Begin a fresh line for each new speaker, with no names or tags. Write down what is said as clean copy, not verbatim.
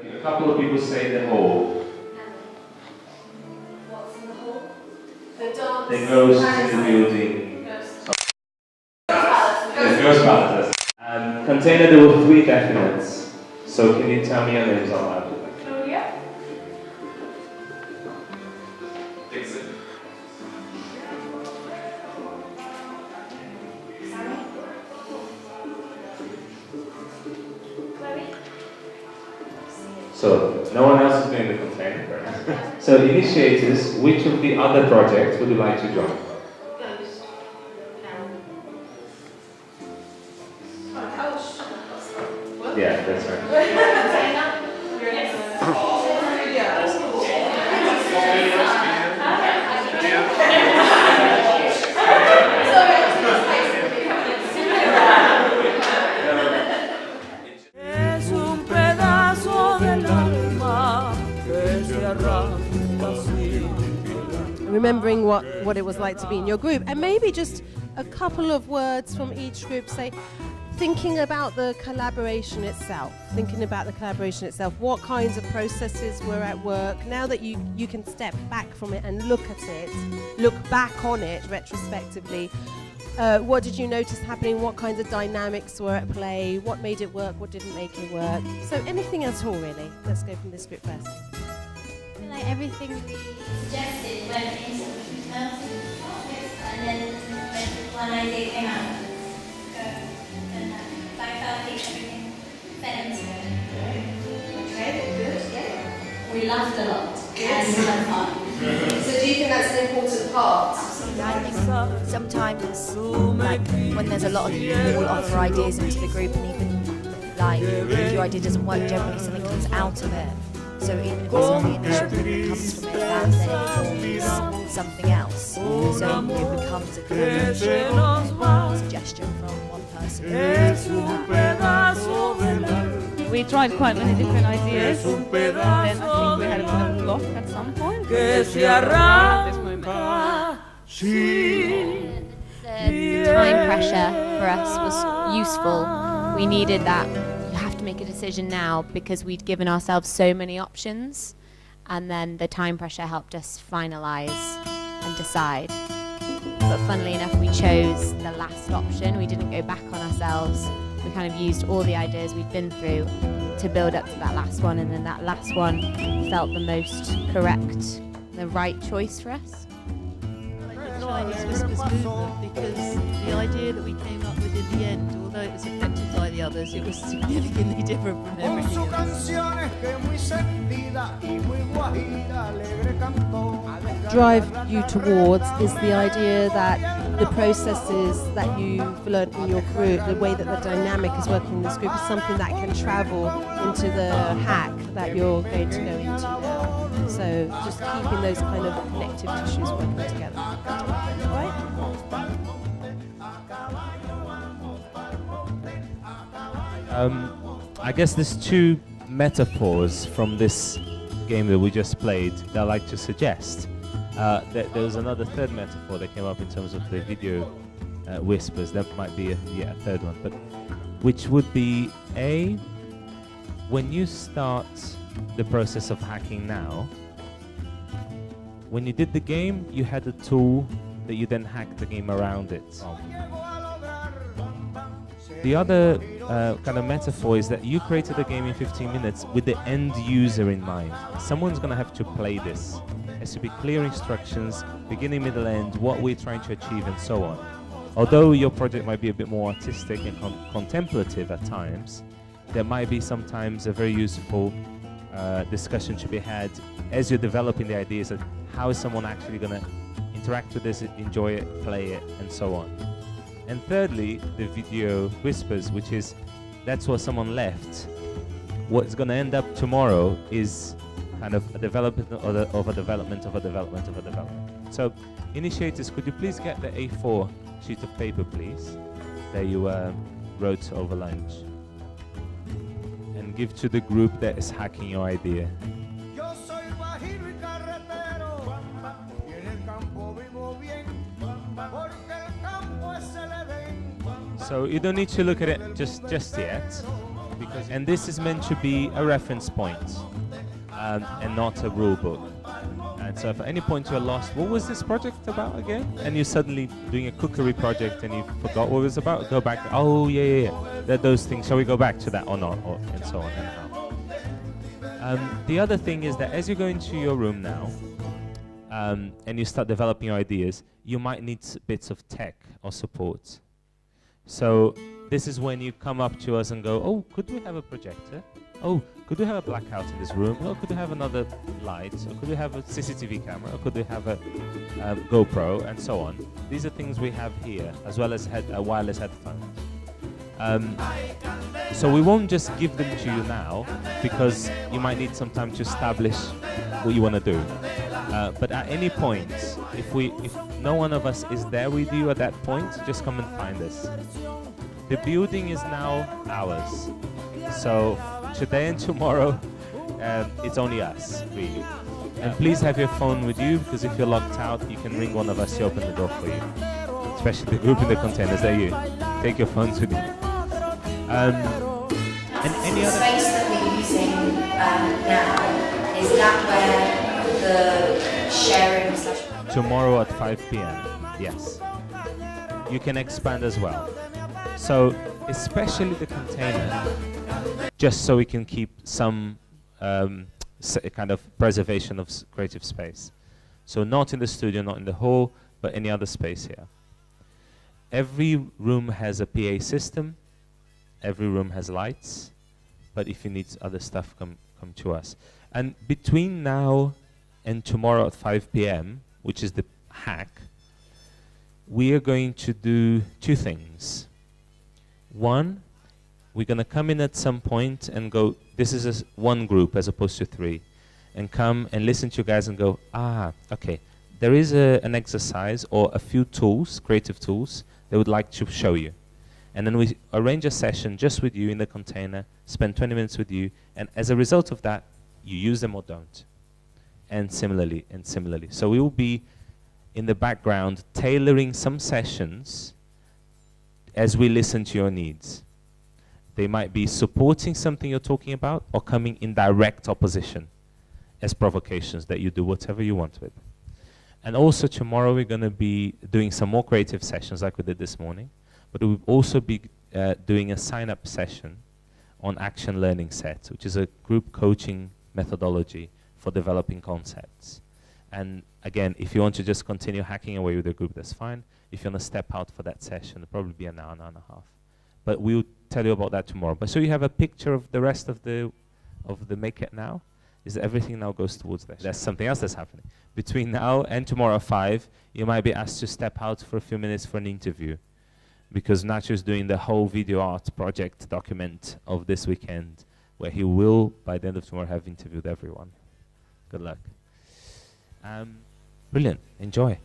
A couple of people say the hole.
What's in the hall? The dance.
The ghosts in the building. The ghost palace. Container, there were 3 definites. So can you tell me your names out loud?
Claudia.
Dixon. So, no one else is doing the container, correct? So, initiators, which of the other projects would you like to join?
Ghost.
Yeah, that's right.
Remembering what it was like to be in your group, and maybe just a couple of words from each group, say, thinking about the collaboration itself, what kinds of processes were at work. Now that you can step back from it and look back on it retrospectively, what did you notice happening, what kinds of dynamics were at play, what made it work, what didn't make it work. So anything at all, really. Let's go from this group first.
I feel like everything we suggested went into the personal projects, and then when one idea came out, and I felt like everything fed into it.
Okay, good, yeah.
We laughed a lot and we had fun.
So do you think that's an important part?
I think sometimes, like, when there's a lot of people offer ideas into the group, and even like if your idea doesn't work, generally something comes out of it. So even if it's not the initial thing that comes from it, that then informs something else. So it becomes a collaboration, suggestion from one person who that.
We tried quite many different ideas, and then I think we had a bit of a block at some point. At this moment.
The time pressure for us was useful. We needed that. You have to make a decision now because we'd given ourselves so many options, and then the time pressure helped us finalize and decide. But funnily enough, we chose the last option. We didn't go back on ourselves. We kind of used all the ideas we'd been through to build up to that last one, and then that last one felt the most correct, the right choice for us.
Chinese Whispers movement, because the idea that we came up with in the end, although it was affected by the others, it was significantly different from everything else.
Drive you towards is the idea that the processes that you've learned in your group, the way that the dynamic is working in this group, is something that can travel into the hack that you're going to go into now. So just keeping those kind of connective tissues working together. Right?
I guess there's 2 metaphors from this game that we just played that I'd like to suggest. There was another 3rd metaphor that came up in terms of the video whispers. That might be a 3rd one, but which would be when you start the process of hacking now, when you did the game, you had a tool that you then hacked the game around it. The other kind of metaphor is that you created the game in 15 minutes with the end user in mind. Someone's going to have to play this. There has to be clear instructions, beginning, middle, end, what we're trying to achieve, and so on. Although your project might be a bit more artistic and contemplative at times, there might be sometimes a very useful discussion to be had as you're developing the ideas of how is someone actually going to interact with this, enjoy it, play it, and so on. And thirdly, the video whispers, which is that's what someone left. What's going to end up tomorrow is kind of a development of a development of a development of a development. So, initiators, could you please get the A4 sheet of paper, please, that you wrote over lunch, and give to the group that is hacking your idea. So you don't need to look at it just yet, And this is meant to be a reference point and not a rule book. And so if at any point you're lost, what was this project about again? And you're suddenly doing a cookery project and you forgot what it was about, go back, oh yeah. Those things, shall we go back to that or not? And so on and how. The other thing is that as you go into your room now, and you start developing your ideas, you might need bits of tech or support. So this is when you come up to us and go, oh, could we have a projector? Oh, could we have a blackout in this room? Or could we have another light? Or could we have a CCTV camera? Or could we have a GoPro? And so on. These are things we have here, as well as wireless headphones. So we won't just give them to you now, because you might need some time to establish what you want to do. But at any point, if no one of us is there with you at that point, just come and find us. The building is now ours. So today and tomorrow, it's only us, really. And please have your phone with you, because if you're locked out, you can ring one of us to open the door for you. Especially the group in the containers, they're you. Take your phones with you. And any
The
other...
space that we're using now, is that where the sharing /
Tomorrow at 5 p.m. Yes. You can expand as well. So, especially the container, just so we can keep some kind of preservation of creative space. So not in the studio, not in the hall, but any other space here. Every room has a PA system. Every room has lights. But if you need other stuff, come to us. And between now and tomorrow at 5 p.m., which is the hack, we are going to do two things. One, we're going to come in at some point and go, this is one group as opposed to three, and come and listen to you guys and go, okay, there is an exercise or a few tools, creative tools, they would like to show you. And then we arrange a session just with you in the container, spend 20 minutes with you, and as a result of that, you use them or don't. And similarly. So we will be in the background tailoring some sessions as we listen to your needs. They might be supporting something you're talking about or coming in direct opposition as provocations that you do whatever you want with. And also tomorrow we're going to be doing some more creative sessions like we did this morning, but we'll also be doing a sign-up session on Action Learning Set, which is a group coaching methodology for developing concepts. And again, if you want to just continue hacking away with the group, that's fine. If you want to step out for that session, it'll probably be an hour and a half. But we'll tell you about that tomorrow. But so you have a picture of the rest of the Make It Now, is that everything now goes towards that. There's something else that's happening. Between now and tomorrow at 5, you might be asked to step out for a few minutes for an interview, because Nacho is doing the whole video art project document of this weekend, where he will, by the end of tomorrow, have interviewed everyone. Good luck. Brilliant. Enjoy.